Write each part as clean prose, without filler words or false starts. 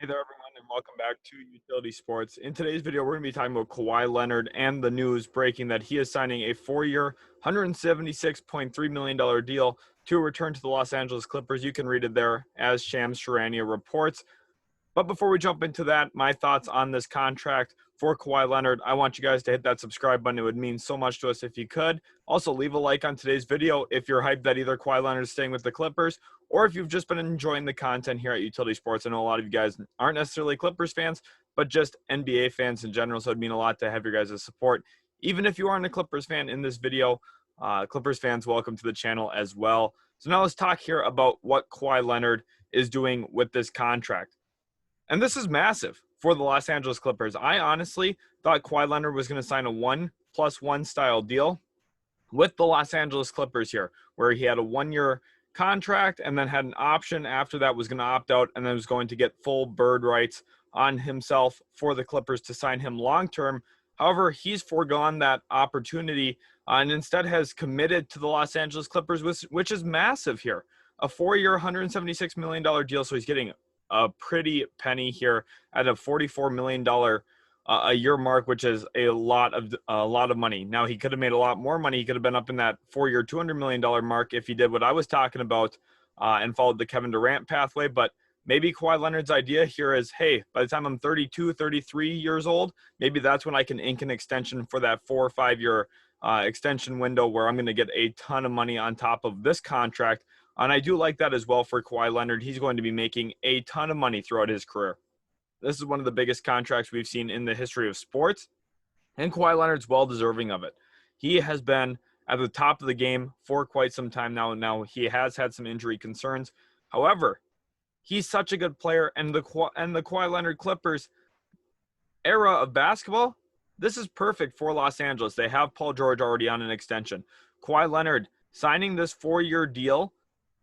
Hey there, everyone, and welcome back to Utility Sports. In today's video, we're going to be talking about Kawhi Leonard and the news breaking that he is signing a 4-year, $176.3 million deal to return to the Los Angeles Clippers. You can read it there as Shams Charania reports. But before we jump into that, my thoughts on this contract for Kawhi Leonard, I want you guys to hit that subscribe button. It would mean so much to us if you could. Also, leave a like on today's video if you're hyped that either Kawhi Leonard is staying with the Clippers or if you've just been enjoying the content here at Utility Sports. I know a lot of you guys aren't necessarily Clippers fans, but just NBA fans in general, so it'd mean a lot to have your guys' support. Even if you aren't a Clippers fan in this video, Clippers fans, welcome to the channel as well. So now let's talk here about what Kawhi Leonard is doing with this contract. And this is massive for the Los Angeles Clippers. I honestly thought Kawhi Leonard was going to sign a 1+1 style deal with the Los Angeles Clippers here, where he had a 1-year contract and then had an option after that, was going to opt out, and then was going to get full bird rights on himself for the Clippers to sign him long-term. However, he's foregone that opportunity and instead has committed to the Los Angeles Clippers, which is massive here. A 4-year, $176 million deal, so he's getting a pretty penny here at a $44 million a year mark, which is a lot of money. Now, he could have made a lot more money. He could have been up in that 4-year, $200 million mark if he did what I was talking about and followed the Kevin Durant pathway. But maybe Kawhi Leonard's idea here is, hey, by the time I'm 32, 33 years old, maybe that's when I can ink an extension for that 4 or 5-year extension window where I'm going to get a ton of money on top of this contract. And I do like that as well for Kawhi Leonard. He's going to be making a ton of money throughout his career. This is one of the biggest contracts we've seen in the history of sports, and Kawhi Leonard's well deserving of it. He has been at the top of the game for quite some time now. Now, he has had some injury concerns. However, he's such a good player, and the Kawhi Leonard Clippers era of basketball, this is perfect for Los Angeles. They have Paul George already on an extension. Kawhi Leonard signing this 4-year deal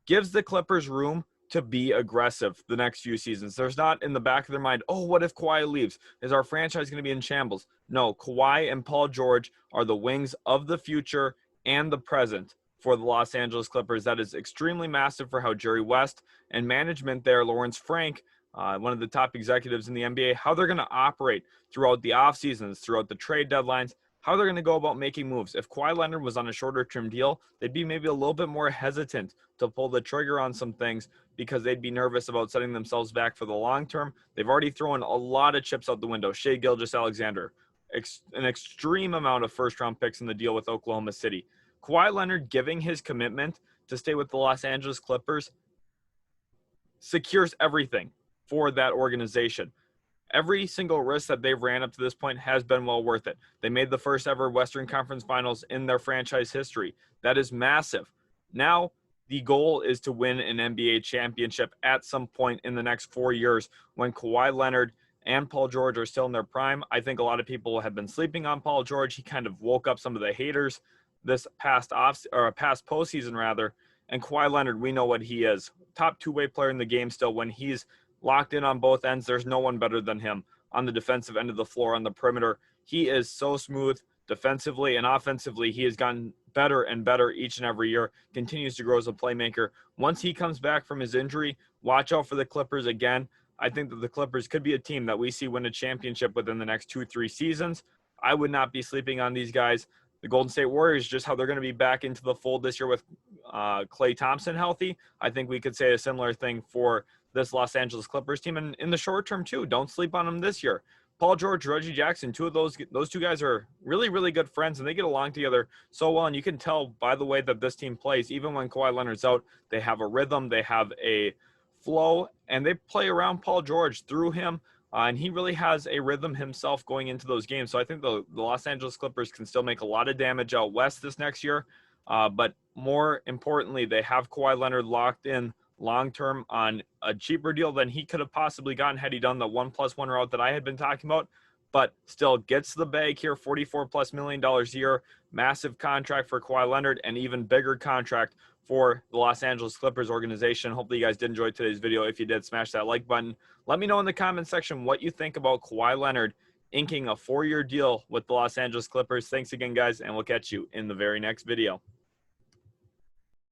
gives the Clippers room to be aggressive the next few seasons. There's not in the back of their mind, oh, what if Kawhi leaves? Is our franchise going to be in shambles? No, Kawhi and Paul George are the wings of the future and the present for the Los Angeles Clippers. That is extremely massive for how Jerry West and management there, Lawrence Frank, one of the top executives in the NBA, how they're going to operate throughout the off seasons, throughout the trade deadlines, how they're going to go about making moves. If Kawhi Leonard was on a shorter-term deal, they'd be maybe a little bit more hesitant to pull the trigger on some things because they'd be nervous about setting themselves back for the long term. They've already thrown a lot of chips out the window. Shai Gilgeous-Alexander, an extreme amount of first-round picks in the deal with Oklahoma City. Kawhi Leonard giving his commitment to stay with the Los Angeles Clippers secures everything for that organization. Every single risk that they've ran up to this point has been well worth it. They made the first ever Western Conference Finals in their franchise history. That is massive. Now, the goal is to win an NBA championship at some point in the next 4 years when Kawhi Leonard and Paul George are still in their prime. I think a lot of people have been sleeping on Paul George. He kind of woke up some of the haters this past postseason rather. And Kawhi Leonard, we know what he is. Top two-way player in the game still. When he's locked in on both ends, there's no one better than him on the defensive end of the floor, on the perimeter. He is so smooth defensively and offensively. He has gotten better and better each and every year, continues to grow as a playmaker. Once he comes back from his injury, watch out for the Clippers again. I think that the Clippers could be a team that we see win a championship within the next 2-3 seasons. I would not be sleeping on these guys. The Golden State Warriors, just how they're going to be back into the fold this year with Klay Thompson healthy. I think we could say a similar thing for this Los Angeles Clippers team. And in the short term, too, don't sleep on them this year. Paul George, Reggie Jackson, two of those two guys are really, really good friends, and they get along together so well. And you can tell by the way that this team plays, even when Kawhi Leonard's out, they have a rhythm, they have a flow, and they play around Paul George through him. And he really has a rhythm himself going into those games. So I think the Los Angeles Clippers can still make a lot of damage out west this next year. But more importantly, they have Kawhi Leonard locked in long-term on a cheaper deal than he could have possibly gotten had he done the 1+1 route that I had been talking about, but still gets the bag here, $44+ million a year, massive contract for Kawhi Leonard, and even bigger contract for the Los Angeles Clippers organization. Hopefully you guys did enjoy today's video. If you did, smash that like button. Let me know in the comment section what you think about Kawhi Leonard inking a 4-year deal with the Los Angeles Clippers. Thanks again, guys, and we'll catch you in the very next video.